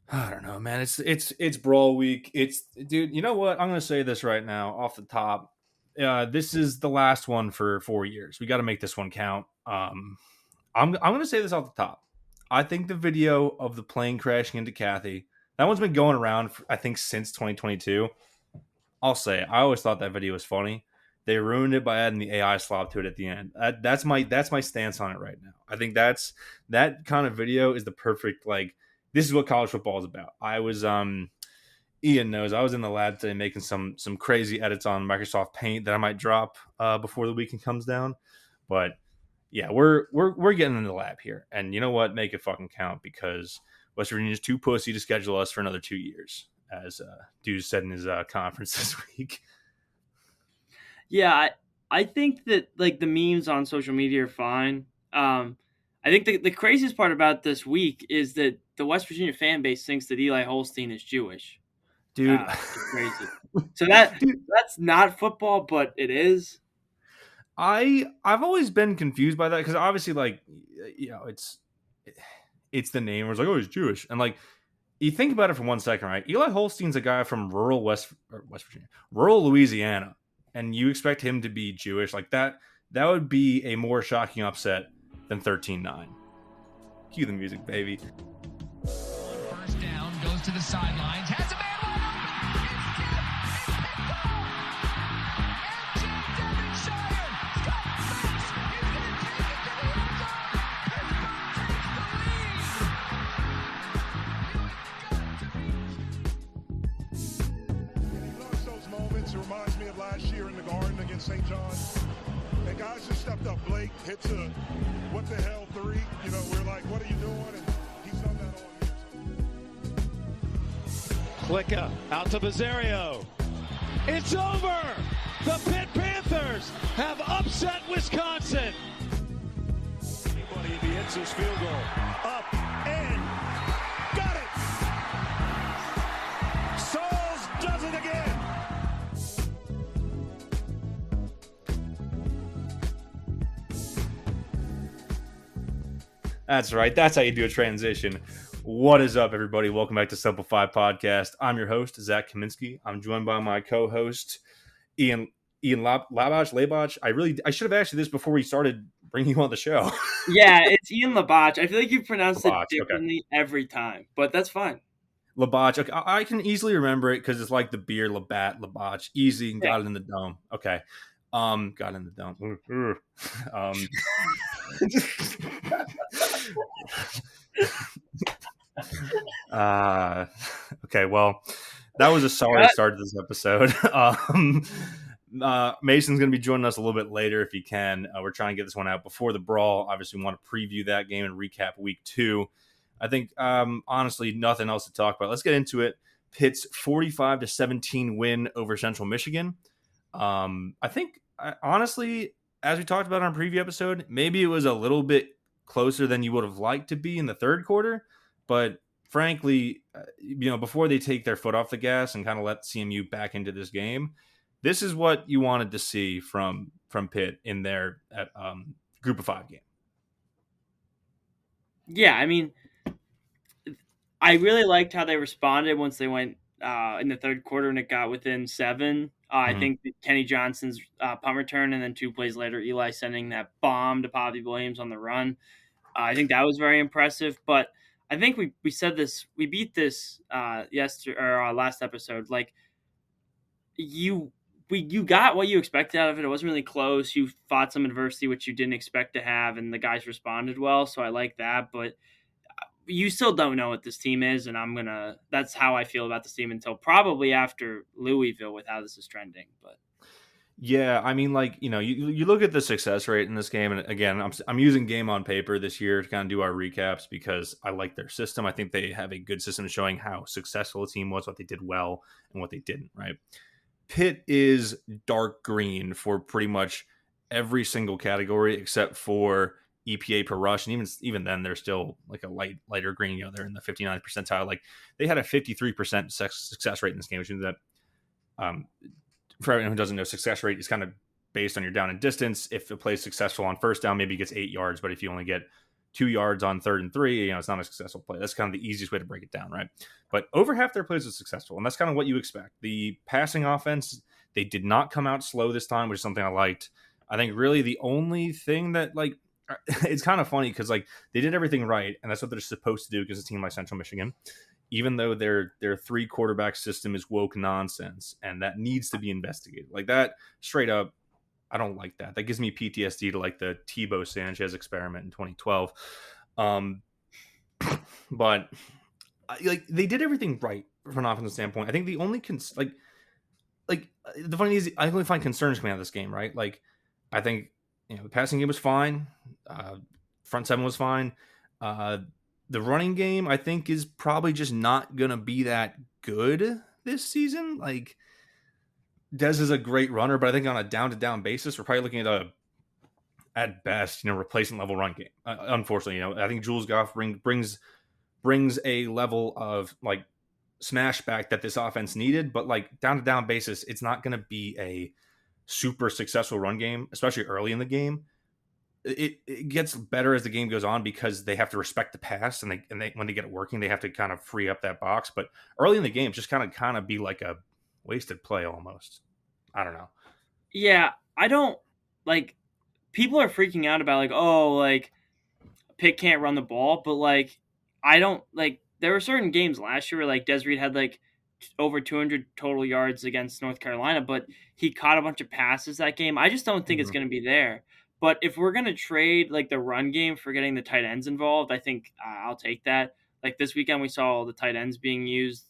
I don't know, man. It's Brawl Week. Dude. You know what? I'm gonna say this right now, off the top. This is the last one for 4 years. We got to make this one count. I'm gonna say this off the top. I think the video of the plane crashing into Kathy, that one's been going around, I think, since 2022. I'll say it. I always thought that video was funny. They ruined it by adding the AI slop to it at the end. That's my stance on it right now. I think that kind of video is the perfect, like, this is what college football is about. Ian knows I was in the lab today making some crazy edits on Microsoft Paint that I might drop before the weekend comes down. But yeah, we're getting in the lab here, and you know what? Make it fucking count, because West Virginia's too pussy to schedule us for another 2 years, as Dude said in his conference this week. Yeah, I think that like the memes on social media are fine. I think the craziest part about this week is that the West Virginia fan base thinks that Eli Holstein is Jewish. Dude, Which is crazy. So that's not football, but it is. I've always been confused by that, because obviously, like, it's the name where it's like, oh, he's Jewish, and like, you think about it for 1 second, right? Eli Holstein's a guy from rural West Virginia, rural Louisiana, and you expect him to be Jewish like that? That would be a more shocking upset than 13-9. Cue the music, baby. First down, goes to the sidelines, has a man wide open. It reminds me of last year in the Garden against St. John. And guys just stepped up. Blake hits a what the hell three. You know, we're like, what are you doing? And he's done that all year. Klicka out to Bizzario. It's over. The Pitt Panthers have upset Wisconsin. Anybody if he hits his field goal. Up and got it. Sauls does it again. That's right. That's how you do a transition. What is up, everybody? Welcome back to Simplify Podcast. I'm your host, Zach Kaminsky. I'm joined by my co-host, Ian Labach. I should have asked you this before we started bringing you on the show. Yeah, it's Ian Labach. I feel like you pronounce it Labach, differently every time, but that's fine. Labach. Okay, I can easily remember it because it's like the beer, Labatt, Labach. Easy, and got it in the dome. Okay. Got in the dome. Okay, well, that was a sorry start to this episode. Mason's going to be joining us a little bit later if he can. We're trying to get this one out before the Brawl. Obviously, we want to preview that game and recap week 2. I think, honestly, nothing else to talk about. Let's get into it. Pitt's 45-17 win over Central Michigan. I think, honestly, as we talked about on our preview episode, maybe it was a little bit closer than you would have liked to be in the third quarter. But frankly, before they take their foot off the gas and kind of let CMU back into this game, this is what you wanted to see from Pitt in their Group of 5 game. Yeah, I mean, I really liked how they responded once they went in the third quarter and it got within 7. I think Kenny Johnson's punt return, and then 2 plays later, Eli sending that bomb to Poppy Williams on the run. I think that was very impressive. But I think we said this, we beat this yesterday or last episode. Like you got what you expected out of it. It wasn't really close. You fought some adversity which you didn't expect to have, and the guys responded well. So I like that, but you still don't know what this team is, and that's how I feel about this team until probably after Louisville with how this is trending. But yeah, I mean, like, you look at the success rate in this game, and again, I'm using Game on Paper this year to kind of do our recaps because I like their system. I think they have a good system showing how successful the team was, what they did well, and what they didn't, right? Pitt is dark green for pretty much every single category except for EPA per rush, and even then they're still like a lighter green. They're in the 59th percentile. Like, they had a 53% success rate in this game, which means that for everyone who doesn't know, success rate is kind of based on your down and distance. If the play is successful on first down, maybe it gets 8 yards, but if you only get 2 yards on 3rd and 3, it's not a successful play. That's kind of the easiest way to break it down, right? But over half their plays are successful, and that's kind of what you expect. The passing offense, they did not come out slow this time, which is something I liked. I think really the only thing that, it's kind of funny because, they did everything right, and that's what they're supposed to do because a team like Central Michigan, even though their 3-quarterback system is woke nonsense, and that needs to be investigated. Like that, straight up, I don't like that. That gives me PTSD to the Tebow Sanchez experiment in 2012. But they did everything right from an offensive standpoint. I think the only the funny thing is I only find concerns coming out of this game, right? I think the passing game was fine, front seven was fine. The running game I think is probably just not gonna be that good this season. Dez is a great runner, but I think on a down-to-down basis, we're probably looking at best, replacement level run game. Unfortunately, I think Jules Goff brings a level of smash back that this offense needed, but down-to-down basis, it's not going to be a super successful run game, especially early in the game. It gets better as the game goes on because they have to respect the pass, and they when they get it working, they have to kind of free up that box. But early in the game, just kind of be like a wasted play almost. I don't know. Yeah, I don't people are freaking out about Pitt can't run the ball, but I don't there were certain games last year where Des Reed had over 200 total yards against North Carolina, but he caught a bunch of passes that game. I just don't think it's going to be there. But if we're going to trade the run game for getting the tight ends involved, I think I'll take that. This weekend we saw all the tight ends being used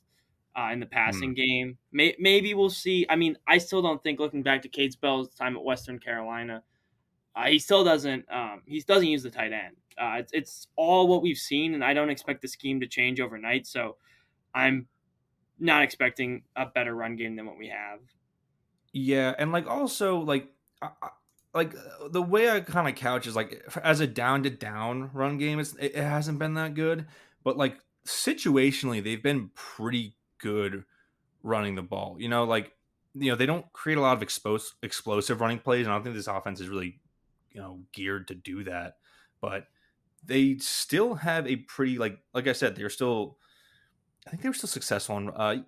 in the passing game. Maybe we'll see. I mean, I still don't think, looking back to Cade Spell's time at Western Carolina, he still doesn't use the tight end. It's all what we've seen, and I don't expect the scheme to change overnight. So I'm not expecting a better run game than what we have. Yeah, and also the way I kind of couch is as a down-to-down run game, it hasn't been that good, but situationally they've been pretty good running the ball. They don't create a lot of explosive running plays, and I don't think this offense is really geared to do that. But they still have a pretty like I said, I think they were still successful on.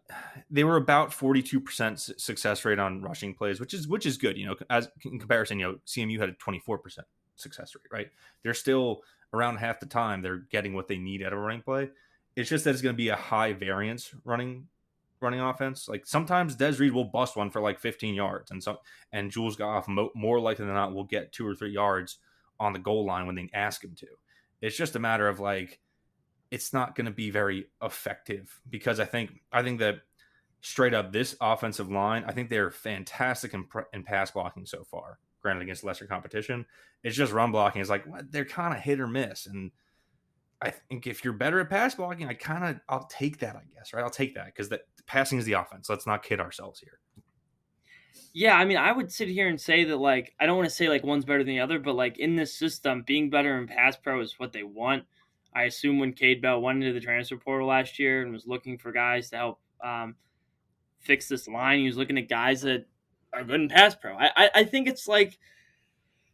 They were about 42% success rate on rushing plays, which is good. As in comparison, CMU had a 24% success rate. Right, they're still around half the time they're getting what they need out of a running play. It's just that it's going to be a high variance running offense. Sometimes Des Reed will bust one for 15 yards, and Jules Goff more likely than not will get 2 or 3 yards on the goal line when they ask him to. It's just a matter of it's not going to be very effective because I think that straight up this offensive line, I think they're fantastic in pass blocking so far. Granted, against lesser competition, it's just run blocking is they're kind of hit or miss. And I think if you're better at pass blocking, I'll take that, I guess, right? I'll take that because the passing is the offense. Let's not kid ourselves here. Yeah, I mean, I would sit here and say that I don't want to say one's better than the other, but in this system, being better in pass pro is what they want. I assume when Cade Bell went into the transfer portal last year and was looking for guys to help fix this line, he was looking at guys that are good in pass pro. I think it's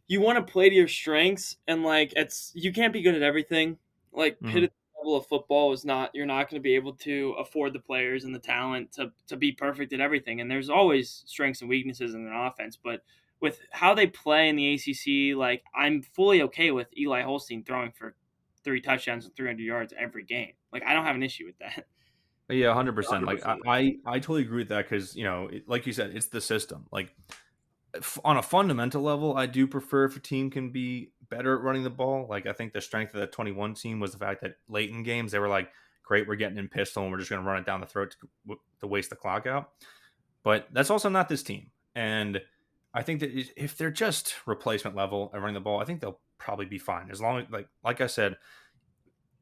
you want to play to your strengths, and you can't be good at everything. Pitt at the level of football is not. You're not going to be able to afford the players and the talent to be perfect at everything. And there's always strengths and weaknesses in an offense. But with how they play in the ACC, I'm fully okay with Eli Holstein throwing for 3 touchdowns and 300 yards every game. I don't have an issue with that. Yeah, 100%. I totally agree with that because like you said, it's the system. On a fundamental level, I do prefer if a team can be better at running the ball. I think the strength of that 21 team was the fact that late in games they were great, we're getting in pistol and we're just going to run it down the throat to waste the clock out. But that's also not this team. And I think that if they're just replacement level at running the ball, I think they'll probably be fine. As long as, like I said,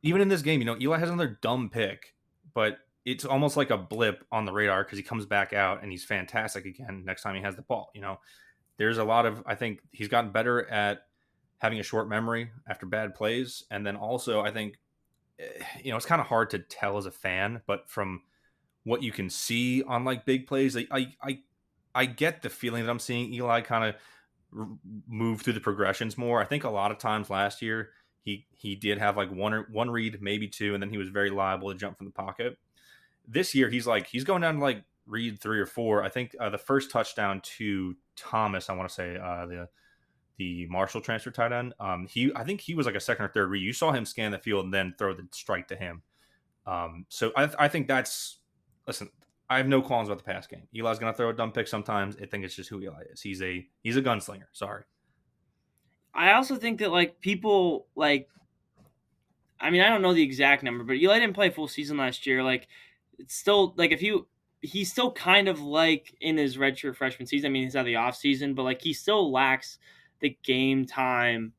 even in this game, Eli has another dumb pick, but it's almost like a blip on the radar because he comes back out and he's fantastic again next time he has the ball. There's a lot of, I think he's gotten better at having a short memory after bad plays. And then also I think, it's kind of hard to tell as a fan, but from what you can see on big plays, I get the feeling that I'm seeing Eli kind of move through the progressions more. I think a lot of times last year He did have like one read, maybe two, and then he was very liable to jump from the pocket. This year, he's going down to like read 3 or 4. I think the first touchdown to Thomas, I want to say the Marshall transfer tight end. I think he was like a second or third read. You saw him scan the field and then throw the strike to him. So I think that's, listen, I have no qualms about the pass game. Eli's going to throw a dumb pick sometimes. I think it's just who Eli is. He's a gunslinger. Sorry. I also think that like people like, I mean, I don't know the exact number, but Eli didn't play a full season last year. Like, it's still like he's still kind of like in his redshirt freshman season. I mean, he's out of the off season, but like he still lacks the game time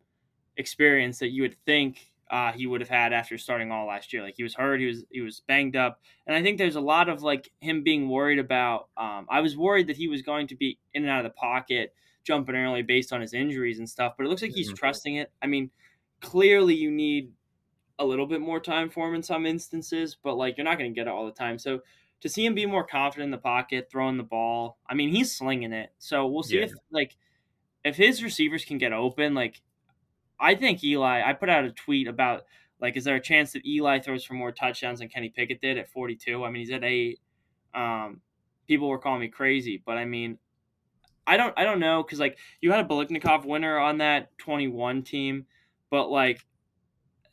experience that you would think he would have had after starting all last year. Like he was hurt, he was banged up, and I think there's a lot of like him being worried about. I was worried that he was going to be in and out of the pocket, jumping early based on his injuries and stuff. But it looks like he's trusting it. I mean, clearly you need a little bit more time for him in some instances, but like you're not going to get it all the time. So to see him be more confident in the pocket, throwing the ball, I mean, he's slinging it. So we'll see if his receivers can get open. Like I think Eli, I put out a tweet about like, is there a chance that Eli throws for more touchdowns than Kenny Pickett did at 42? I mean, he's at 8. People were calling me crazy, but I mean, I don't know, because like you had a Biliknikov winner on that 21 team, but like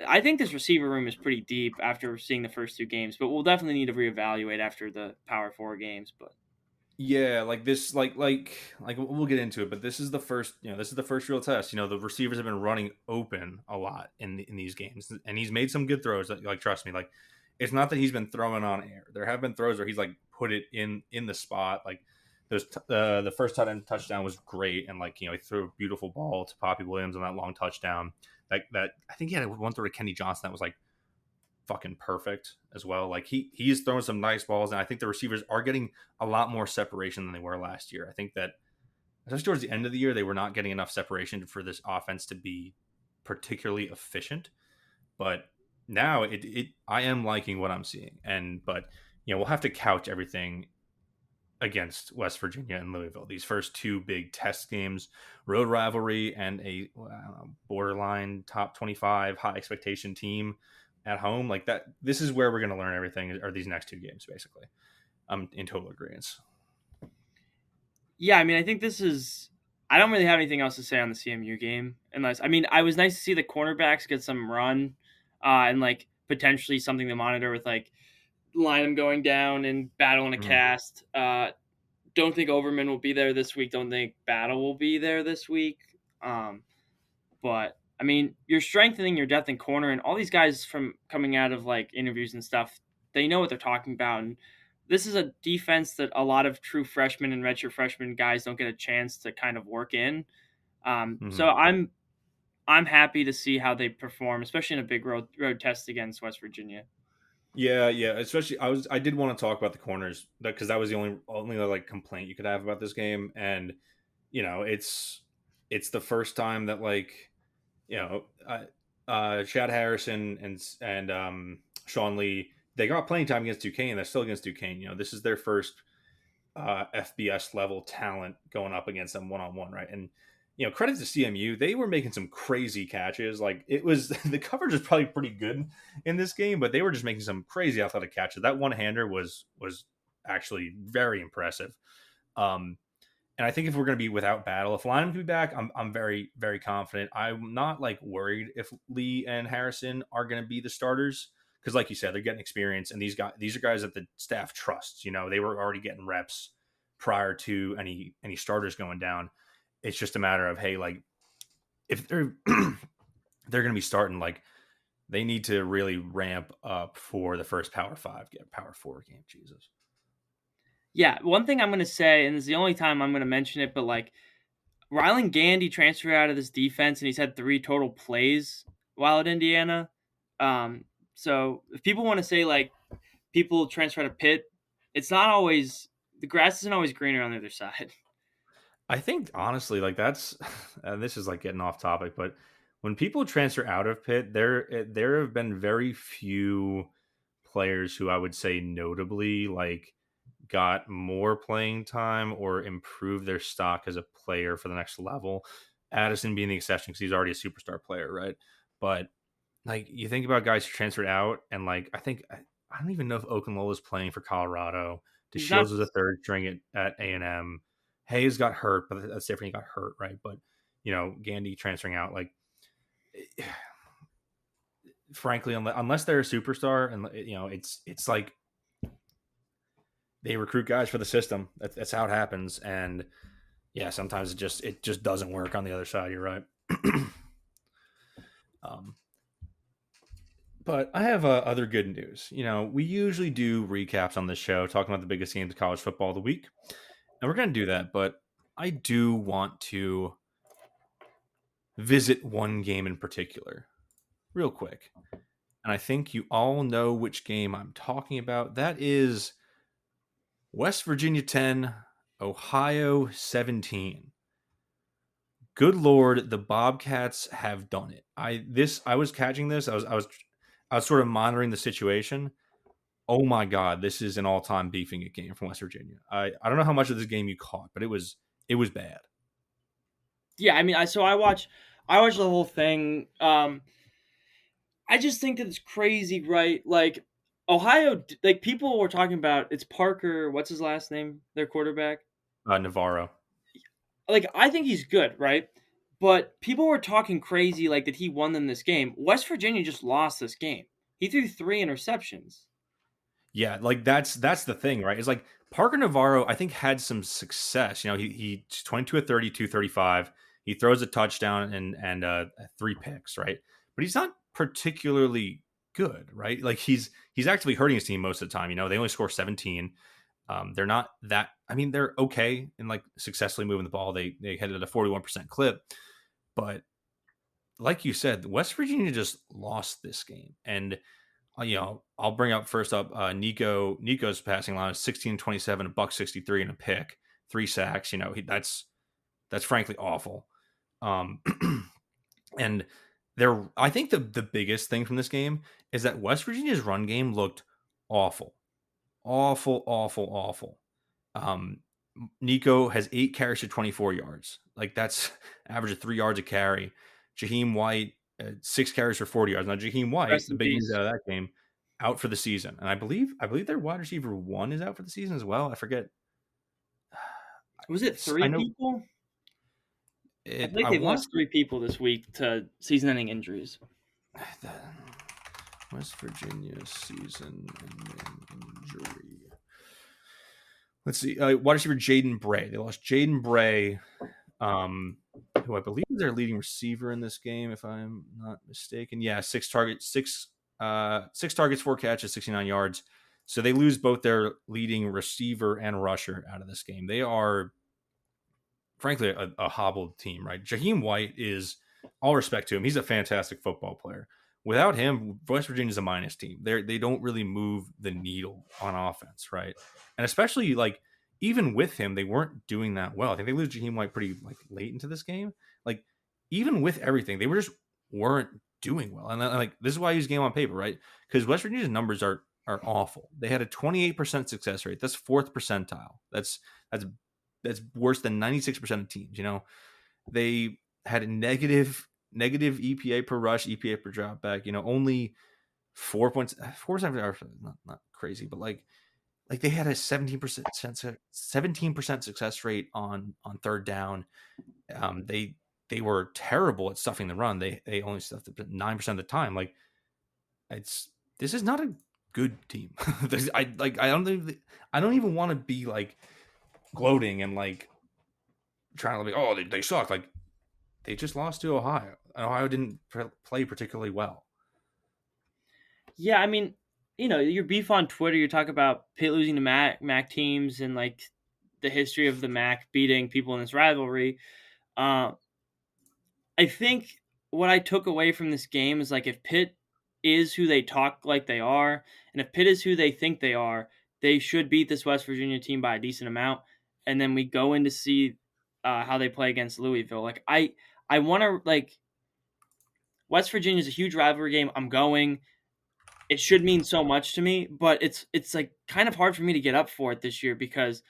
I think this receiver room is pretty deep after seeing the first 2 games, but we'll definitely need to reevaluate after the Power 4 games. But yeah, like this, like we'll get into it, but this is the first real test. The receivers have been running open a lot in these games, and he's made some good throws. Like trust me, like it's not that he's been throwing on air. There have been throws where he's like put it in the spot. Like the first touchdown was great, and like he threw a beautiful ball to Poppy Williams on that long touchdown. That I think he had one throw to Kenny Johnson that was like fucking perfect as well. Like he's throwing some nice balls, and I think the receivers are getting a lot more separation than they were last year. I think that especially towards the end of the year, they were not getting enough separation for this offense to be particularly efficient. But now I am liking what I'm seeing, but we'll have to couch everything against West Virginia and Louisville. These first 2 big test games, road rivalry, and a borderline top 25 high expectation team at home. Like that, this is where we're going to learn everything, are these next 2 games, basically. I'm in total agreement. Yeah, I mean, I think I don't really have anything else to say on the CMU game, unless, I mean, I was nice to see the cornerbacks get some run, and like potentially something to monitor with like Lynham going down and Battle in a cast. Don't think Overman will be there this week. Don't think Battle will be there this week. But I mean, you're strengthening your depth in corner, and all these guys from coming out of like interviews and stuff, they know what they're talking about. And this is a defense that a lot of true freshmen and redshirt freshman guys don't get a chance to kind of work in. So I'm happy to see how they perform, especially in a big road test against West Virginia. Yeah. Especially, I did want to talk about the corners because that was the only like complaint you could have about this game, and it's the first time that like Chad Harrison and Sean Lee, they got playing time against Duquesne. They're still against Duquesne. This is their first FBS level talent going up against them one-on-one, right? And credit to CMU, they were making some crazy catches. Like it was the coverage is probably pretty good in this game, but they were just making some crazy athletic catches. That one-hander was actually very impressive. And I think if we're going to be without Battle, if Lynham can be back, I'm very, very confident. I'm not like worried if Lee and Harrison are going to be the starters, because like you said, they're getting experience, and these are guys that the staff trusts. They were already getting reps prior to any starters going down. It's just a matter of, hey, like if they're they're going to be starting, like they need to really ramp up for the first Power 4 game. Jesus. Yeah, one thing I'm going to say, and it's the only time I'm going to mention it, but like Rylan Gandy transferred out of this defense, and he's had 3 total plays while at Indiana. So if people want to say like people transfer to Pitt, it's not always, the grass isn't always greener on the other side. I think honestly, like that's, and this is like getting off topic, but when people transfer out of Pitt, there have been very few players who I would say notably like got more playing time or improved their stock as a player for the next level. Addison being the exception because he's already a superstar player, right? But like you think about guys who transferred out, and like I don't even know if Okunlola is playing for Colorado. He's not. DeShields was a third string at A&M. Hayes got hurt, but that's different. He got hurt, right? But Gandy transferring out, like frankly, unless they're a superstar, and it's like they recruit guys for the system. That's how it happens, and yeah, sometimes it just doesn't work on the other side. You're right. um, But I have other good news. We usually do recaps on this show, talking about the biggest games of college football of the week, and we're going to do that. But I do want to visit one game in particular, real quick, and I think you all know which game I'm talking about. That is West Virginia 10, Ohio 17. Good Lord, the Bobcats have done it. I was catching this. I was sort of monitoring the situation. Oh my God, this is an all-time beefing it game from West Virginia. I don't know how much of this game you caught, but it was bad. Yeah, I mean, I watched the whole thing. I just think that it's crazy, right? Like Ohio, like people were talking about it's Parker. What's his last name? Their quarterback. Navarro. Like I think he's good, right? But people were talking crazy, like that he won them this game. West Virginia just lost this game. He threw 3 interceptions. Yeah, like that's the thing, right? It's like Parker Navarro, I think, had some success. He's 22 of 32, 35. He throws a touchdown and 3 picks, right? But he's not particularly good, right? Like he's actually hurting his team most of the time. They only score 17. They're not that. I mean, they're okay in like successfully moving the ball. They hit at a 41% clip, but like you said, West Virginia just lost this game. And I'll bring up first up Nico's passing line is 16-27, a buck 63 and a pick, 3 sacks. That's frankly awful. And I think the biggest thing from this game is that West Virginia's run game looked awful. Awful. Nico has 8 carries to 24 yards. Like that's average of 3 yards a carry. Jaheim White, 6 carries for 40 yards. Now Jaheim White, the big news out of that game, out for the season. And I believe their wide receiver 1 is out for the season as well. I forget. Was it 3 people? I think they lost 3 people this week to season-ending injuries. West Virginia season-ending injury. Let's see. Wide receiver Jaden Bray. They lost Jaden Bray, who I believe is their leading receiver in this game, if I'm not mistaken. Yeah, 6 targets, 4 catches, 69 yards. So they lose both their leading receiver and rusher out of this game. They are, frankly, a hobbled team, right? Jaheim White is, all respect to him, he's a fantastic football player. Without him, West Virginia's a minus team. They don't really move the needle on offense, right? And especially like even with him, they weren't doing that well. I think they lose Jaheim White pretty like late into this game. Like even with everything, they weren't doing well. And like this is why I use game on paper, right? Because West Virginia's numbers are awful. They had a 28% success rate. That's 4th percentile. That's worse than 96% of teams. They had a negative EPA per rush, EPA per drop back. Only 4 points. 4% not crazy, but like they had a 17% success rate on third down. They were terrible at stuffing the run. They only stuffed it 9% of the time. Like this is not a good team. I don't even want to be like gloating and like trying to be they suck. Like they just lost to Ohio. Ohio didn't play particularly well. Yeah, I mean, your beef on Twitter, you talk about Pitt losing to MAC teams and like the history of the MAC beating people in this rivalry. I think what I took away from this game is like if Pitt is who they talk like they are, and if Pitt is who they think they are, they should beat this West Virginia team by a decent amount. And then we go in to see how they play against Louisville. Like I want to like West Virginia is a huge rivalry game. I'm going. It should mean so much to me, but it's like kind of hard for me to get up for it this year because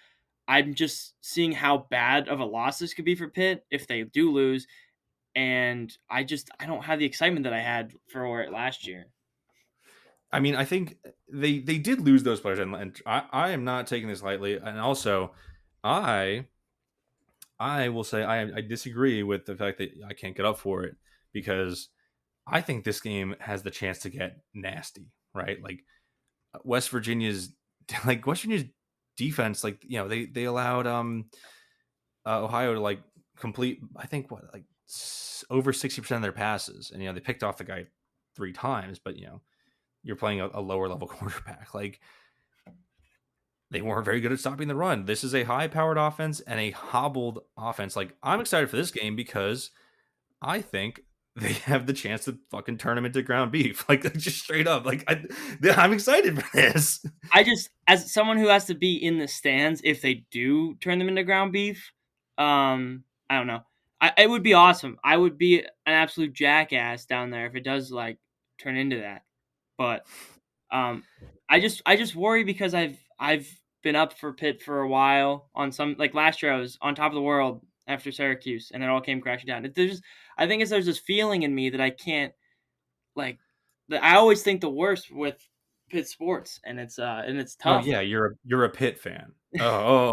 I'm just seeing how bad of a loss this could be for Pitt if they do lose. and I don't have the excitement that I had for it last year. I mean, I think they did lose those players, and I am not taking this lightly. And also, I will say I disagree with the fact that I can't get up for it, because I think this game has the chance to get nasty, right? Like West Virginia's West Virginia's defense, they allowed Ohio to complete, I think, over 60% of their passes, and they picked off the guy 3 times, but you're playing a lower level quarterback. Like, they weren't very good at stopping the run. This is a high powered offense and a hobbled offense. Like, I'm excited for this game because I think they have the chance to fucking turn them into ground beef. Like, just straight up. Like, I'm excited for this. As someone who has to be in the stands, if they do turn them into ground beef, I don't know. It would be awesome. I would be an absolute jackass down there if it does turn into that. But I just worry because I've been up for Pitt for a while on some, last year I was on top of the world after Syracuse and it all came crashing down. I think there's this feeling in me that I can't that I always think the worst with Pitt sports, and it's Oh tough. yeah, you're a Pitt fan. I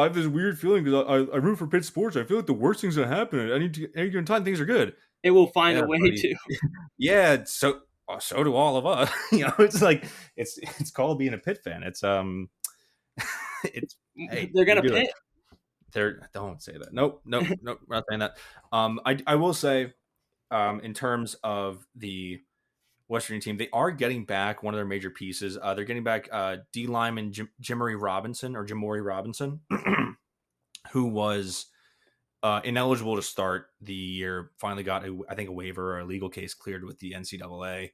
have this weird feeling because I root for Pitt sports. I feel like the worst things that happen at any given time, things are good. It will find Yeah, a way buddy. to. Yeah, so do all of us. It's like it's called being a Pitt fan. It's it's hey, They're gonna we do it. Pitt. Don't say that. Nope, we're not saying that. I will say, in terms of the West Virginia team, they are getting back one of their major pieces. They're getting back D lineman Jimmery Robinson, who was ineligible to start the year. Finally got I think a waiver or a legal case cleared with the NCAA.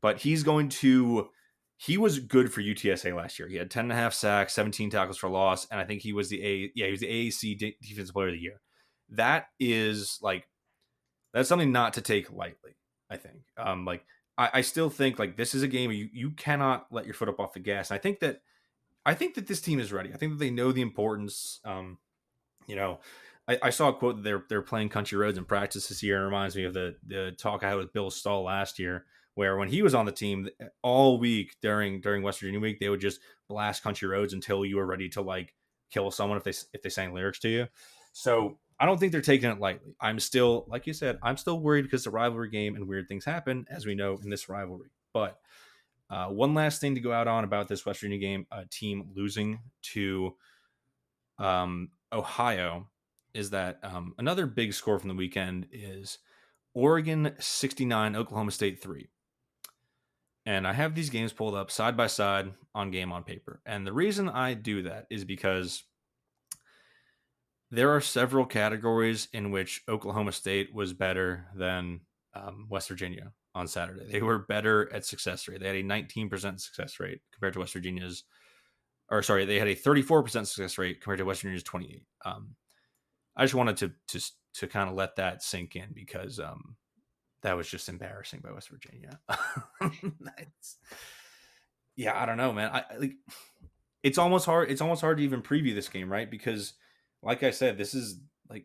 But he was good for UTSA last year. He had 10.5 sacks, 17 tackles for loss, and I think he was the AAC Defensive Player of the Year. That's something not to take lightly, I think. I still think this is a game you cannot let your foot up off the gas. And I think that this team is ready. I think that they know the importance. I saw a quote that they're playing country roads in practice this year. It reminds me of the talk I had with Bill Stahl last year, where when he was on the team all week during West Virginia week, they would just blast country roads until you were ready to kill someone if they sang lyrics to you. So I don't think they're taking it lightly. I'm still, like you said, I'm still worried because it's a rivalry game and weird things happen, as we know in this rivalry. But one last thing to go out on about this West Virginia game, team losing to Ohio, is that another big score from the weekend is Oregon 69, Oklahoma State 3. And I have these games pulled up side by side on Game on Paper. And the reason I do that is because there are several categories in which Oklahoma State was better than West Virginia on Saturday. They were better at success rate. They had a 19% success rate compared to West Virginia's, they had a 34% success rate compared to West Virginia's 28. I just wanted to kind of let that sink in because that was just embarrassing by West Virginia. I don't know, man. It's almost hard. It's almost hard to even preview this game, right? Because, like I said, this is the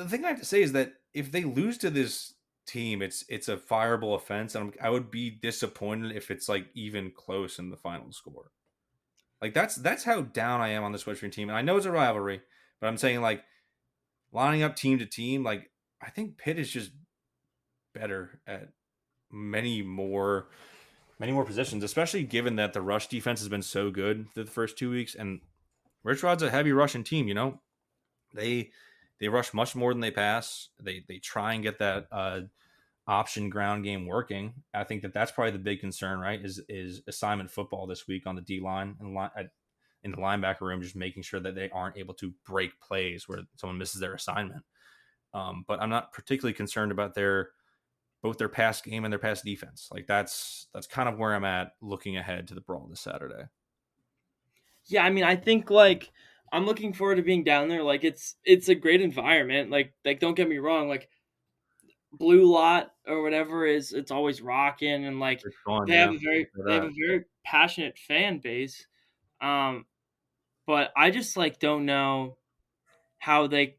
thing I have to say is that if they lose to this team, it's a fireable offense, and I would be disappointed if it's even close in the final score. That's how down I am on this West Virginia team, and I know it's a rivalry, but I'm saying lining up team to team, I think Pitt is just better at many more positions, especially given that the rush defense has been so good through the first 2 weeks, and Rich Rod's a heavy rushing team. They rush much more than they pass. They try and get that option ground game working. I think that's probably the big concern, right? Is assignment football this week on the D line and in the linebacker room, just making sure that they aren't able to break plays where someone misses their assignment. But I'm not particularly concerned about both their pass game and their pass defense. That's kind of where I'm at looking ahead to the brawl this Saturday. Yeah, I mean, I think I'm looking forward to being down there. It's a great environment. Don't get me wrong. Blue Lot or whatever it's always rocking, and they have a very passionate fan base. But I just don't know how they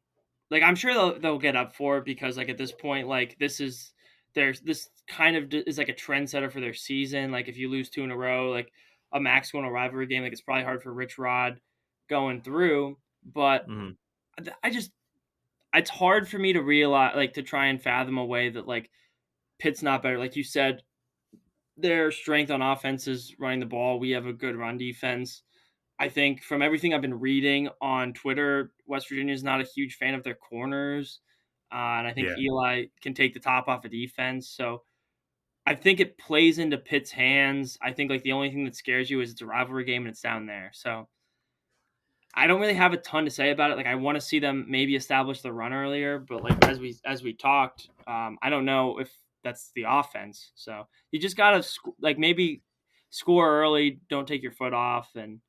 like. I'm sure they'll get up for it because like at this point, like this kind of is like a trendsetter for their season. Like if you lose 2 in a row, like a max win a rivalry game, like it's probably hard for Rich Rod going through. But Mhm. I just it's hard for me to realize like to try and fathom a way that like Pitt's not better. Like you said, their strength on offense is running the ball. We have a good run defense. I think from everything I've been reading on Twitter, West Virginia is not a huge fan of their corners. And I think Yeah. Eli can take the top off of defense. So I think it plays into Pitt's hands. I think like the only thing that scares you is it's a rivalry game and it's down there. So I don't really have a ton to say about it. Like I want to see them maybe establish the run earlier, but like as we talked, I don't know if that's the offense. So you just gotta like maybe score early, don't take your foot off, and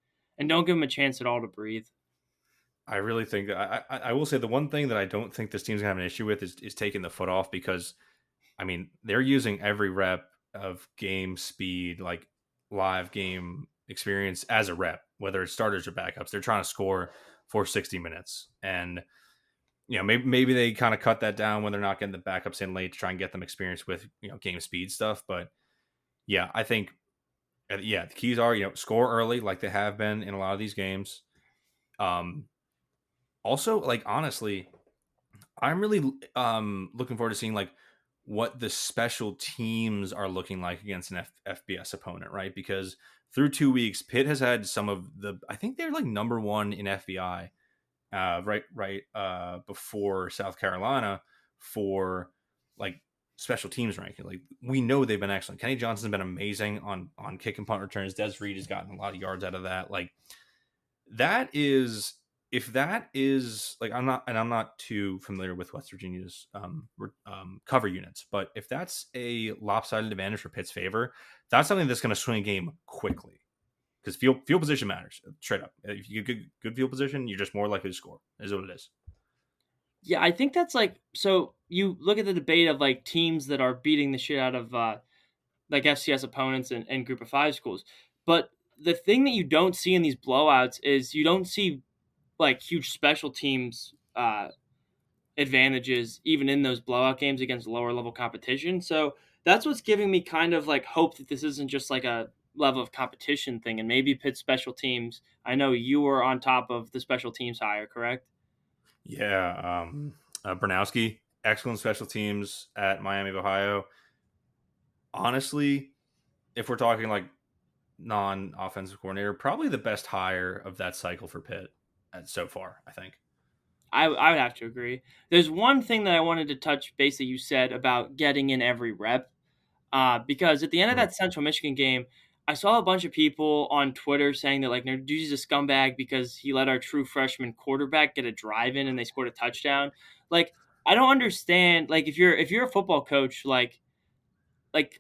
don't give them a chance at all to breathe. I really think that I will say the one thing that I don't think this team's gonna have an issue with is taking the foot off, because I mean they're using every rep of game speed, like live game experience as a rep, whether it's starters or backups. They're trying to score for 60 minutes, and maybe they kind of cut that down when they're not getting the backups in late to try and get them experience with game speed stuff. But yeah, I think the keys are score early like they have been in a lot of these games. Um, Also, like honestly, I'm really looking forward to seeing like what the special teams are looking like against an FBS opponent, right? Because through 2 weeks, Pitt has had some of I think they're like number one in FBI, right before South Carolina for like special teams ranking. Like we know they've been excellent. Kenny Johnson's been amazing on kick and punt returns. Des Reed has gotten a lot of yards out of that. Like that is if that is like I'm not too familiar with West Virginia's cover units, but if that's a lopsided advantage for Pitt's favor, that's something that's going to swing a game quickly, because field position matters straight up. If you get good field position, you're just more likely to score. Is what it is. Yeah, I think that's like so. You look at the debate of like teams that are beating the shit out of like FCS opponents and Group of Five schools, but the thing that you don't see in these blowouts is you don't see like huge special teams advantages even in those blowout games against lower level competition. So that's what's giving me kind of like hope that this isn't just like a level of competition thing, and maybe Pitt special teams. I know you were on top of the special teams hire, correct? Yeah, Bernowski, excellent special teams at Miami of Ohio. Honestly, if we're talking like non-offensive coordinator, probably the best hire of that cycle for Pitt so far, I think. I would have to agree. There's one thing that I wanted to touch base that you said about getting in every rep. Because at the end of Mhm. that Central Michigan game, I saw a bunch of people on Twitter saying that like Narduzzi's a scumbag because he let our true freshman quarterback get a drive in and they scored a touchdown. Like I don't understand. Like if you're a football coach, like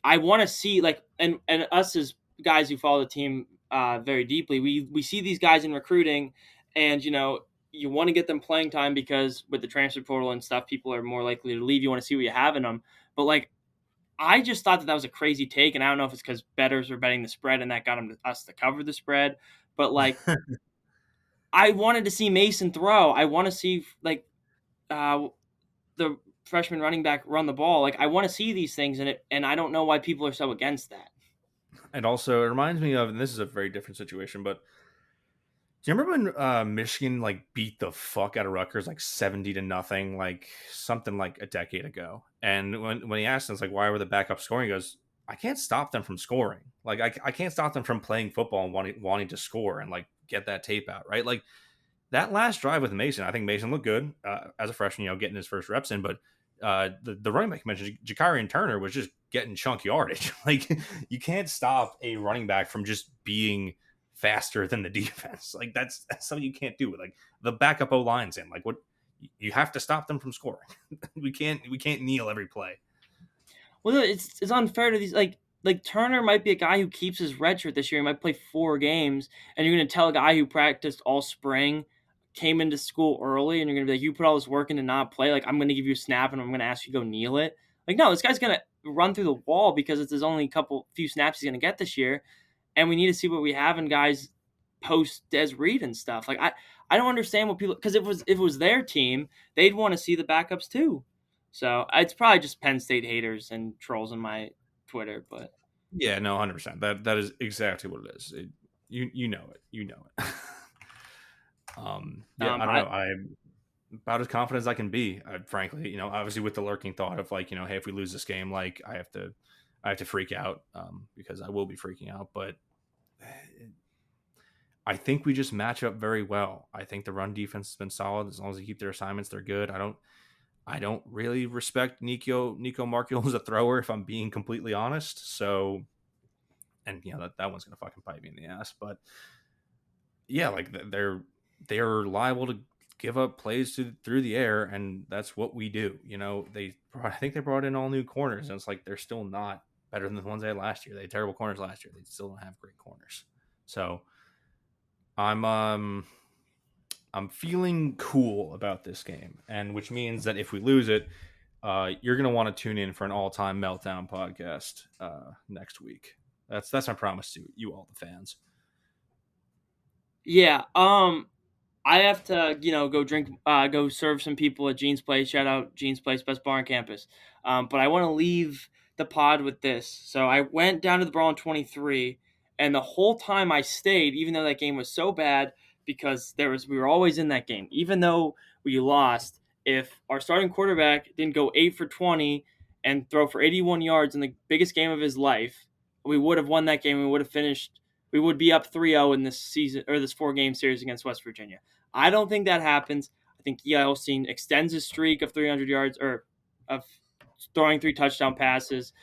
I want to see like and us as guys who follow the team very deeply, we see these guys in recruiting, and you want to get them playing time because with the transfer portal and stuff, people are more likely to leave. You want to see what you have in them, but like I just thought that was a crazy take, and I don't know if it's because bettors were betting the spread and that got us to cover the spread. But like, I wanted to see Mason throw. I want to see like the freshman running back run the ball. Like I want to see these things, and I don't know why people are so against that. And also, it reminds me of, and this is a very different situation, but do you remember when Michigan like beat the fuck out of Rutgers like 70-0, like something like a decade ago? And when he asked us like why were the backup scoring, he goes, I can't stop them from scoring. Like I can't stop them from playing football and wanting to score and like get that tape out, right? Like that last drive with Mason, I think Mason looked good as a freshman, getting his first reps in, but the running back you mentioned, Jakarian Turner, was just getting chunk yardage. Like you can't stop a running back from just being faster than the defense. Like that's something you can't do. Like the backup O line's in. Like what you have to stop them from scoring. we can't kneel every play. Well, it's unfair to these like Turner might be a guy who keeps his red shirt this year. He might play 4 games, and you're going to tell a guy who practiced all spring, came into school early, and you're going to be like, you put all this work in to not play. Like I'm going to give you a snap, and I'm going to ask you to go kneel it. Like no, this guy's going to run through the wall because it's his only few snaps he's going to get this year, and we need to see what we have in guys post Des Reed and stuff. Like I don't understand what people, because if it was their team, they'd want to see the backups too. So it's probably just Penn State haters and trolls on my Twitter, but Yeah, no, 100%. That is exactly what it is. You know it. You know it. Yeah, I don't know. I'm about as confident as I can be. Frankly, obviously with the lurking thought of like, hey, if we lose this game, like I have to freak out because I will be freaking out. But I think we just match up very well. I think the run defense has been solid. As long as they keep their assignments, they're good. I don't really respect Nico Markule as a thrower, if I'm being completely honest. So, and that one's gonna fucking bite me in the ass. But yeah, like they're liable to give up plays through the air, and that's what we do. I think they brought in all new corners, and it's like they're still not better than the ones they had last year. They had terrible corners last year. They still don't have great corners. So I'm feeling cool about this game, and which means that if we lose it, you're gonna want to tune in for an all-time meltdown podcast next week. That's my promise to you all, the fans. yeah. I have to, go serve some people at Gene's Place. Shout out Gene's Place, best bar on campus. But I want to leave the pod with this. So I went down to the Brawl in 23, and the whole time I stayed, even though that game was so bad, because we were always in that game. Even though we lost, if our starting quarterback didn't go 8 for 20 and throw for 81 yards in the biggest game of his life, we would have won that game. We would have finished. We would be up 3-0 in this season, or this 4-game series against West Virginia. I don't think that happens. I think Eli Olstein extends his streak of 300 yards, or of throwing 3 touchdown passes.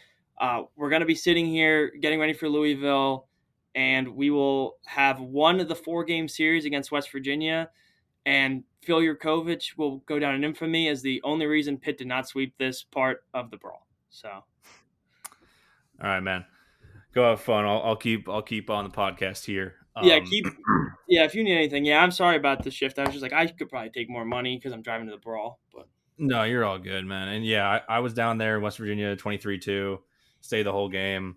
We're going to be sitting here getting ready for Louisville, and we will have won the 4-game series against West Virginia, and Phil Yurkovich will go down in infamy as the only reason Pitt did not sweep this part of the Brawl. So, all right, man, go have fun. I'll keep on the podcast here. If you need anything. Yeah, I'm sorry about the shift. I was just like, I could probably take more money because I'm driving to the Brawl. But no, you're all good, man. And yeah, I was down there in West Virginia 23-2, stayed the whole game.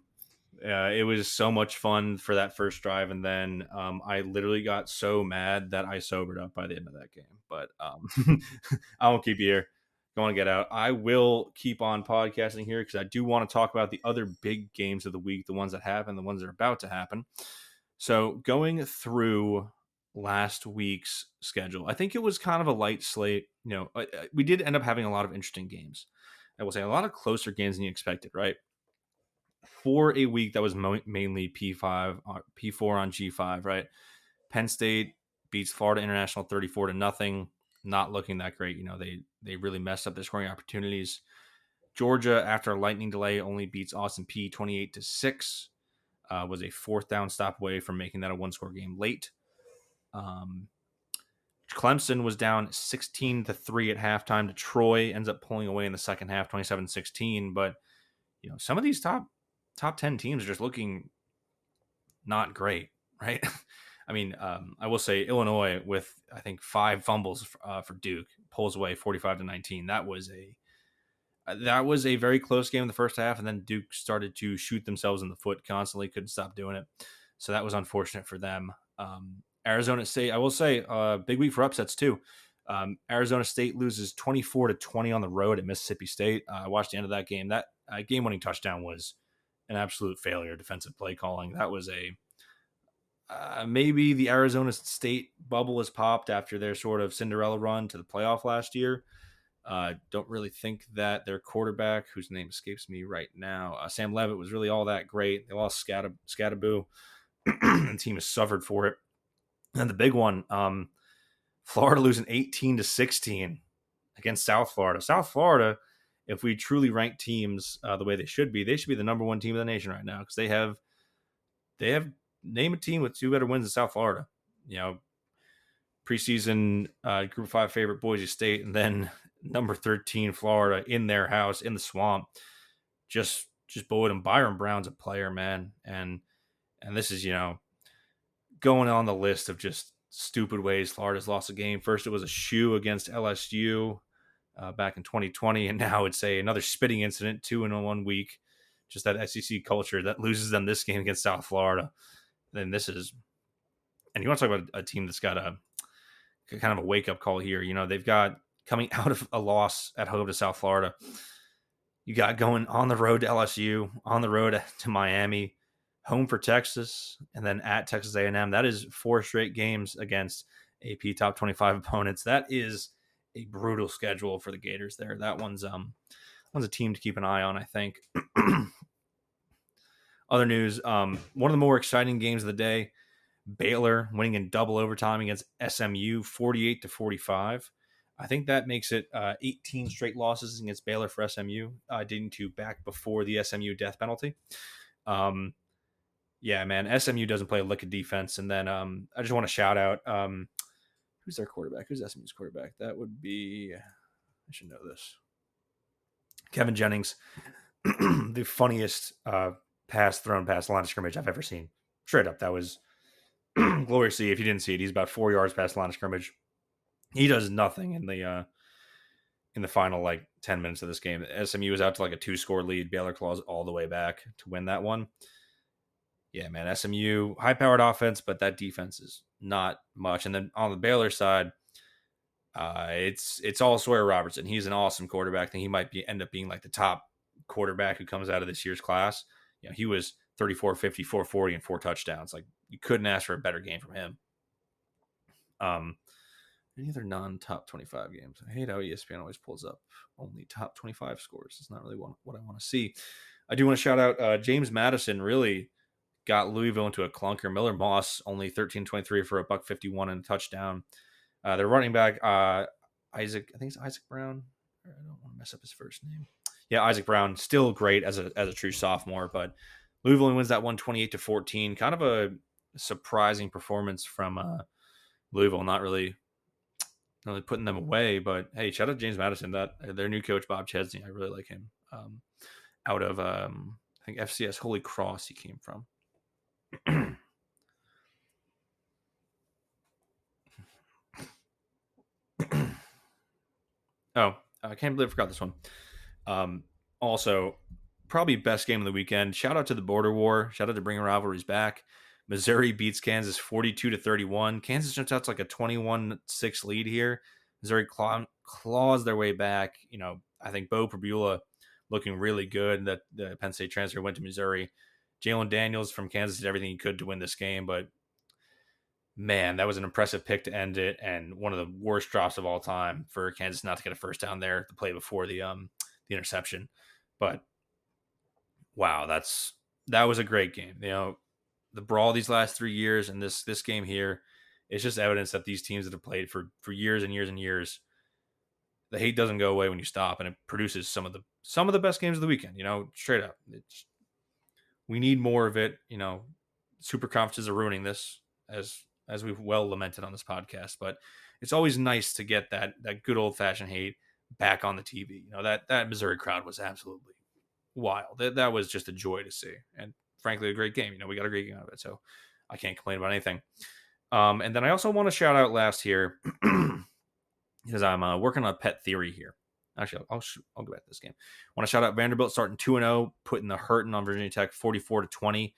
It was so much fun for that first drive, and then I literally got so mad that I sobered up by the end of that game. But I won't keep you here. Don't want to get out. I will keep on podcasting here because I do want to talk about the other big games of the week, the ones that happen, the ones that are about to happen. So going through last week's schedule, I think it was kind of a light slate. We did end up having a lot of interesting games. I will say a lot of closer games than you expected, right? For a week that was mainly P4 on G5, right? Penn State beats Florida International 34-0. Not looking that great. They really messed up their scoring opportunities. Georgia, after a lightning delay, only beats Austin Peay 28-6. Was a 4th down stop away from making that a 1-score game late. Clemson was down 16-3 at halftime to Troy, ends up pulling away in the second half, 27-16. But some of these top 10 teams are just looking not great, right? I mean, I will say Illinois with I think 5 fumbles for Duke pulls away 45-19. That was a very close game in the first half, and then Duke started to shoot themselves in the foot constantly, couldn't stop doing it. So that was unfortunate for them. Arizona State, I will say, big week for upsets too. Arizona State loses 24-20 on the road at Mississippi State. I watched the end of that game. That game-winning touchdown was an absolute failure. Defensive play calling. That was maybe the Arizona State bubble has popped after their sort of Cinderella run to the playoff last year. Don't really think that their quarterback, whose name escapes me right now, Sam Levitt, was really all that great. They lost Scataboo. The team has suffered for it. And the big one, Florida losing 18-16 against South Florida. South Florida, if we truly rank teams the way they should be the number 1 team in the nation right now because they have name a team with 2 better wins in South Florida. Preseason Group 5 favorite Boise State, and then number 13 Florida in their house in the swamp. Just bullied them. Byron Brown's a player, man, and this is going on the list of just stupid ways Florida's lost a game. First, it was a shoe against LSU back in 2020, and now it's another spitting incident 2 in 1 week. Just that SEC culture that loses them this game against South Florida. Then this is And you want to talk about a team that's got a kind of a wake up call here. They've got coming out of a loss at home to South Florida. You got going on the road to LSU, on the road to Miami, home for Texas, and then at Texas A&M. That is 4 straight games against AP top 25 opponents. That is a brutal schedule for the Gators there. That one's a team to keep an eye on, I think. Other news, one of the more exciting games of the day, Baylor winning in double overtime against SMU 48-45. I think that makes it 18 straight losses against Baylor for SMU, dating to back before the SMU death penalty. Yeah, man, SMU doesn't play a lick of defense. And then I just want to shout out, who's their quarterback? Who's SMU's quarterback? That would be, I should know this, Kevin Jennings. The funniest pass thrown past the line of scrimmage I've ever seen. Straight up, that was glorious to see. If you didn't see it, he's about 4 yards past the line of scrimmage. He does nothing in the final 10 minutes of this game. SMU was out to a 2-score lead. Baylor claws all the way back to win that one. Yeah, man, SMU high-powered offense, but that defense is not much. And then on the Baylor side, it's all Sawyer Robertson. He's an awesome quarterback. I think he might end up being the top quarterback who comes out of this year's class. He was 34, 50, 440, and 4 touchdowns. You couldn't ask for a better game from him. Any other non-top 25 games? I hate how ESPN always pulls up only top 25 scores. It's not really what I want to see. I do want to shout out James Madison really got Louisville into a clunker. Miller Moss only 13-23 for $151 and a touchdown. Their running back, Isaac, I think it's Isaac Brown. I don't want to mess up his first name. Yeah, Isaac Brown, still great as a true sophomore, but Louisville wins that one 28-14. Kind of a surprising performance from Louisville, not really putting them away, but hey, shout out to James Madison. That their new coach Bob Chesney, I really like him. Out of I think FCS Holy Cross he came from. Oh, I can't believe I forgot this one. Also, probably best game of the weekend. Shout out to the Border War. Shout out to bringing rivalries back. Missouri beats Kansas 42-31. Kansas jumps out to a 21-6 lead here. Missouri claws their way back. I think Bo Perbula looking really good. That the Penn State transfer went to Missouri. Jalen Daniels from Kansas did everything he could to win this game, but man, that was an impressive pick to end it, and one of the worst drops of all time for Kansas not to get a first down there, the play before the interception. But wow, that was a great game. The brawl these last 3 years and this game here is just evidence that these teams that have played for years and years and years, the hate doesn't go away when you stop, and it produces some of the best games of the weekend. Straight up, we need more of it. Super conferences are ruining this, as we've well lamented on this podcast, but it's always nice to get that good old fashioned hate back on the TV. That Missouri crowd was absolutely wild. That was just a joy to see, and frankly, a great game. We got a great game out of it, so I can't complain about anything. And then I also want to shout out last here because I'm working on a pet theory here. Actually, I'll go back to this game. I want to shout out Vanderbilt starting 2-0, putting the hurting on Virginia Tech 44-20.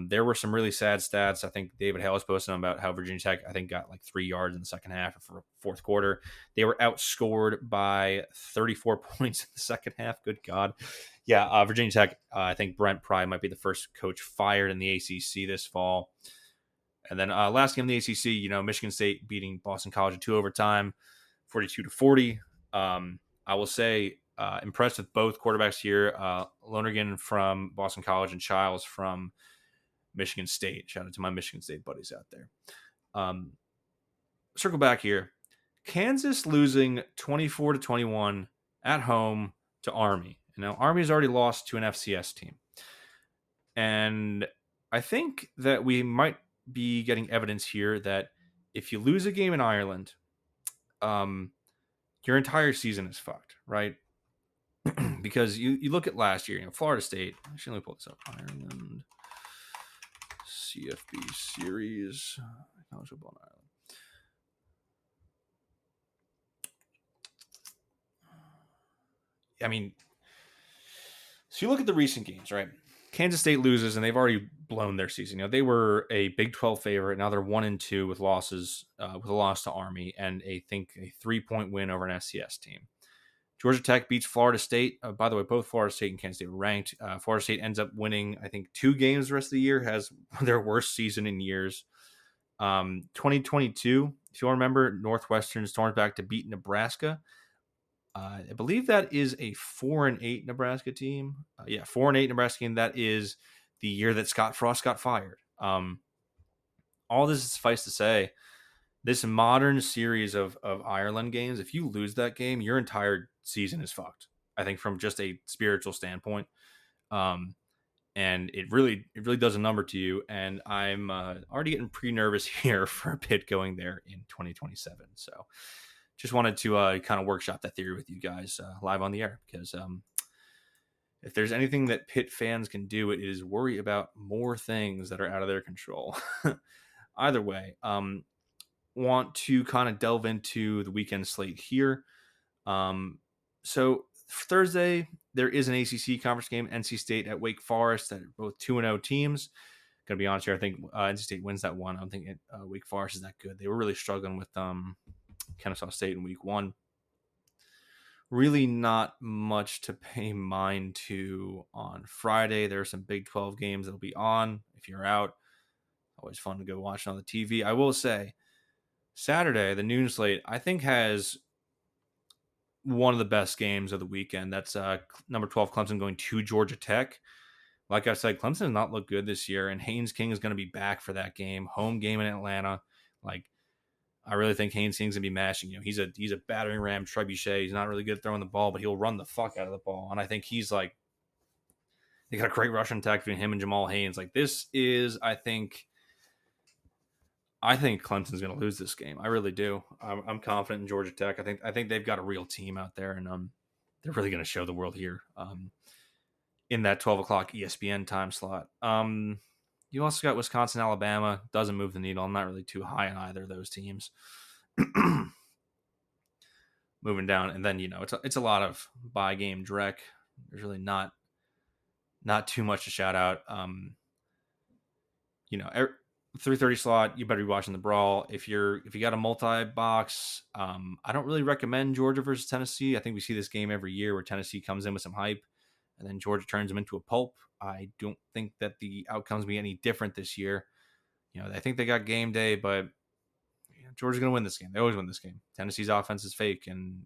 There were some really sad stats. I think David Hale was posting about how Virginia Tech, I think, got 3 yards in the second half or fourth quarter. They were outscored by 34 points in the second half. Good God. Yeah, Virginia Tech, I think Brent Pry might be the first coach fired in the ACC this fall. And then last game in the ACC, Michigan State beating Boston College in 2 overtime, 42-40. I will say impressed with both quarterbacks here. Lonergan from Boston College and Childs from Michigan State. Shout out to my Michigan State buddies out there. Circle back here. Kansas losing 24-21 at home to Army. Army's already lost to an FCS team. And I think that we might be getting evidence here that if you lose a game in Ireland, your entire season is fucked, right? Because you look at last year, Florida State. Actually, let me pull this up. Ireland CFB series. College football in Ireland. I mean, so you look at the recent games, right? Kansas State loses, and they've already blown their season. They were a Big 12 favorite. Now they're 1-2 with losses, with a loss to Army and a 3-point win over an FCS team. Georgia Tech beats Florida State. By the way, both Florida State and Kansas State were ranked. Florida State ends up winning, I think, 2 games the rest of the year, has their worst season in years. 2022, if you'll remember, Northwestern storms back to beat Nebraska. I believe that is a 4-8 Nebraska team. 4-8 Nebraska team. That is the year that Scott Frost got fired. All this is suffice to say, this modern series of Ireland games, if you lose that game, your entire season is fucked. I think from just a spiritual standpoint. And it really does a number to you. And I'm already getting pre-nervous here for Pitt going there in 2027. So just wanted to kind of workshop that theory with you guys live on the air, because if there's anything that Pitt fans can do, it is worry about more things that are out of their control. Either way, want to kind of delve into the weekend slate here. So Thursday, there is an ACC conference game, NC State at Wake Forest. That are both 2-0 teams. Gonna be honest here, I think NC State wins that one. I don't think Wake Forest is that good. They were really struggling with Kennesaw State in week 1. Really not much to pay mind to on Friday. There are some Big 12 games that'll be on. If you're out, always fun to go watch on the TV. I will say, Saturday, the noon slate, I think has one of the best games of the weekend. That's number 12 Clemson going to Georgia Tech. Like I said, Clemson has not looked good this year, and Haynes King is going to be back for that game. Home game in Atlanta. I really think Haynes King's going to be mashing. He's a battering ram trebuchet. He's not really good at throwing the ball, but he'll run the fuck out of the ball. And I think he's they got a great rushing attack between him and Jamal Haynes. This is, I think Clemson's going to lose this game. I really do. I'm confident in Georgia Tech. I think they've got a real team out there, and they're really going to show the world here in that 12 o'clock ESPN time slot. You also got Wisconsin, Alabama. Doesn't move the needle. I'm not really too high on either of those teams. Moving down, and then it's a lot of bye game dreck. There's really not too much to shout out. 3:30 slot, you better be watching the Brawl. If you got a multi-box, I don't really recommend Georgia versus Tennessee. I think we see this game every year where Tennessee comes in with some hype, and then Georgia turns them into a pulp. I don't think that the outcomes be any different this year. I think they got game day, but Georgia's going to win this game. They always win this game. Tennessee's offense is fake, and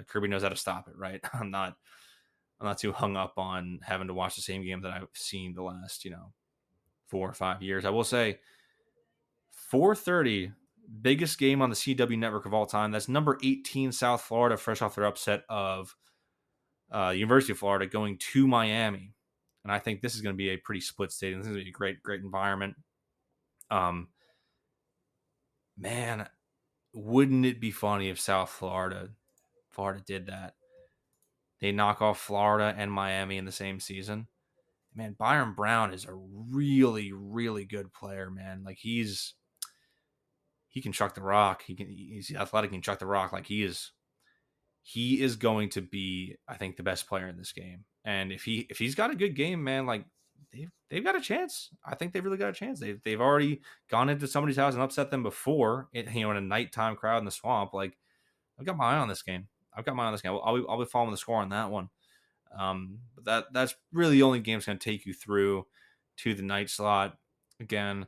Kirby knows how to stop it, right? I'm not too hung up on having to watch the same game that I've seen the last, 4 or 5 years. I will say 4:30, biggest game on the CW network of all time. That's number 18 South Florida, fresh off their upset of University of Florida, going to Miami. And I think this is going to be a pretty split stadium. This is going to be a great environment. Man, wouldn't it be funny if South Florida did that? They knock off Florida and Miami in the same season. Man, Byron Brown is a really, really good player, man. He can chuck the rock. He's athletic and chuck the rock. He is going to be, I think, the best player in this game. And if he's got a good game, man, they've got a chance. I think they've really got a chance. They've already gone into somebody's house and upset them before, in a nighttime crowd in the swamp. I've got my eye on this game. I'll be following the score on that one. But that's really the only game that's going to take you through to the night slot. Again,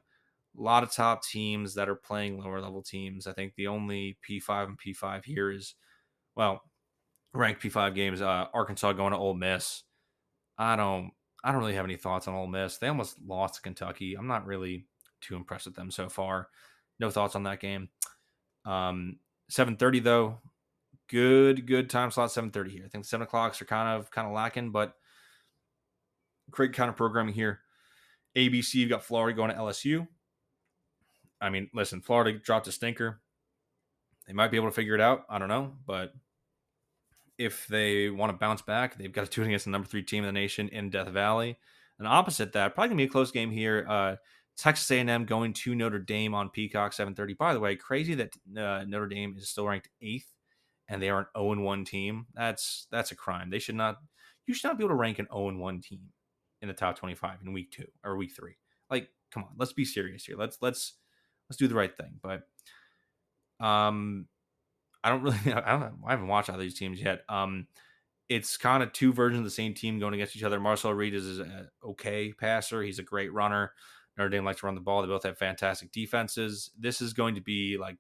a lot of top teams that are playing lower level teams. I think the only P5 and P5 here is, ranked P5 games. Arkansas going to Ole Miss. I don't really have any thoughts on Ole Miss. They almost lost to Kentucky. I'm not really too impressed with them so far. No thoughts on that game. 7:30 though. Good time slot, 7:30 here. I think the 7 o'clocks are kind of lacking, but great kind of programming here. ABC, you've got Florida going to LSU. I mean, listen, Florida dropped a stinker. They might be able to figure it out. I don't know, but if they want to bounce back, they've got to do it against the number 3 team in the nation in Death Valley. And opposite that, probably going to be a close game here. Texas A&M going to Notre Dame on Peacock, 7:30. By the way, crazy that Notre Dame is still ranked 8th, and they are an 0-1 team. That's a crime. You should not be able to rank an 0-1 team. in the top 25 in week 2 or week 3. Like, come on, let's be serious here. Let's do the right thing. But I haven't watched all these teams yet. It's kind of two versions of the same team going against each other. Marcel Reed is an okay passer. He's a great runner. Notre Dame likes to run the ball. They both have fantastic defenses. This is going to be like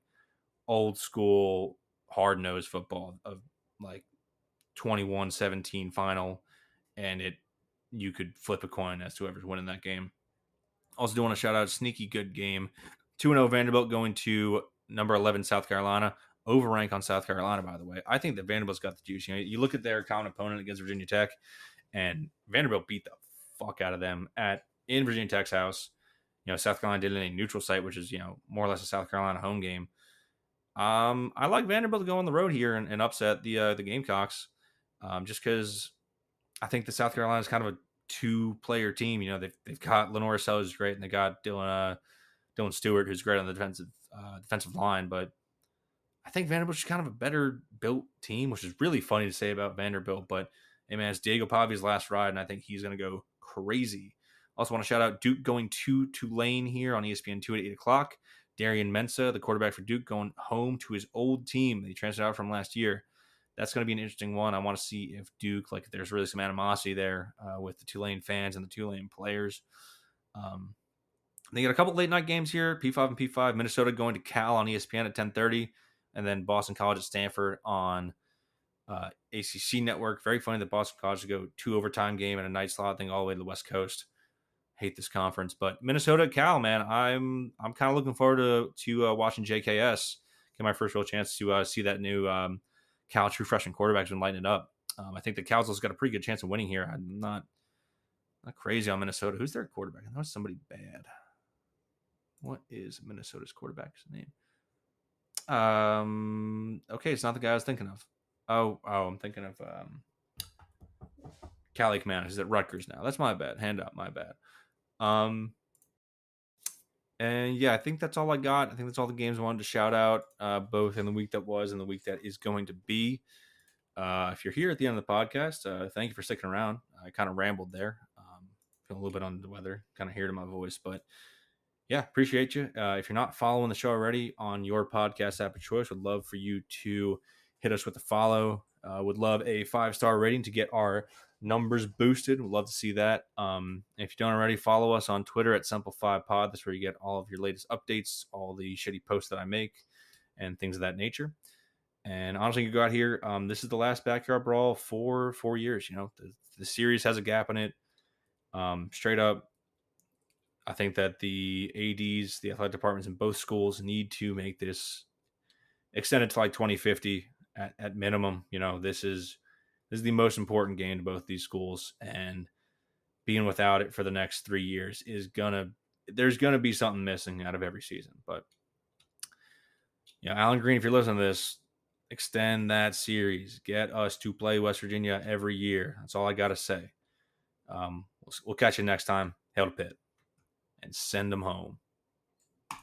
old school, hard-nosed football of like 21-17 final, and you could flip a coin as to whoever's winning that game. Also do want to shout out a sneaky good game. 2-0 Vanderbilt going to number 11 South Carolina. Overrank on South Carolina, by the way. I think that Vanderbilt's got the juice. You look at their common opponent against Virginia Tech, and Vanderbilt beat the fuck out of them in Virginia Tech's house. South Carolina did it in a neutral site, which is more or less a South Carolina home game. I like Vanderbilt to go on the road here and upset the Gamecocks, just because I think the South Carolina is kind of a two-player team. They've got Lenore Sellers, who's great, and they got Dylan Stewart, who's great on the defensive line, but I think Vanderbilt's kind of a better built team, which is really funny to say about Vanderbilt. But, hey, man, it's Diego Pavi's last ride, and I think he's going to go crazy. Also want to shout out Duke going to Tulane here on ESPN2 at 8 o'clock. Darian Mensah, the quarterback for Duke, going home to his old team that he transferred out from last year. That's going to be an interesting one. I want to see if Duke, if there's really some animosity there with the Tulane fans and the Tulane players. They got a couple late-night games here, P5 and P5. Minnesota going to Cal on ESPN at 10:30. And then Boston College at Stanford on ACC Network. Very funny that Boston College to go 2 overtime game and a night slot thing all the way to the West Coast. Hate this conference, but Minnesota at Cal, man, I'm kind of looking forward to watching JKS. Get my first real chance to see that new Cal true freshman quarterback's been lighting it up. I think the Cal's also got a pretty good chance of winning here. I'm not crazy on Minnesota. Who's their quarterback? I know it's somebody bad. What is Minnesota's quarterback's name? Okay, it's not the guy I was thinking of. I'm thinking of Cali Command. He's at Rutgers now. That's my bad. Hand up, my bad. And yeah, I think that's all I got. I think that's all the games I wanted to shout out, both in the week that was and the week that is going to be. If you're here at the end of the podcast, thank you for sticking around. I kind of rambled there. Feeling a little bit under the weather, kind of hearing my voice, but yeah, appreciate you. If you're not following the show already on your podcast app of choice, would love for you to hit us with a follow. Would love a 5-star rating to get our numbers boosted. Would love to see that. If you don't already, follow us on Twitter at Simple5Pod. That's where you get all of your latest updates, all the shitty posts that I make, and things of that nature. And honestly, you go out here. This is the last Backyard Brawl for 4 years. The series has a gap in it. Straight up, I think that the ADs, the athletic departments in both schools need to make this extended to 2050 at minimum. This is the most important game to both these schools, and being without it for the next 3 years there's gonna be something missing out of every season. But Alan Green, if you're listening to this, extend that series. Get us to play West Virginia every year. That's all I gotta say. We'll catch you next time. Hail to Pitt. And send them home.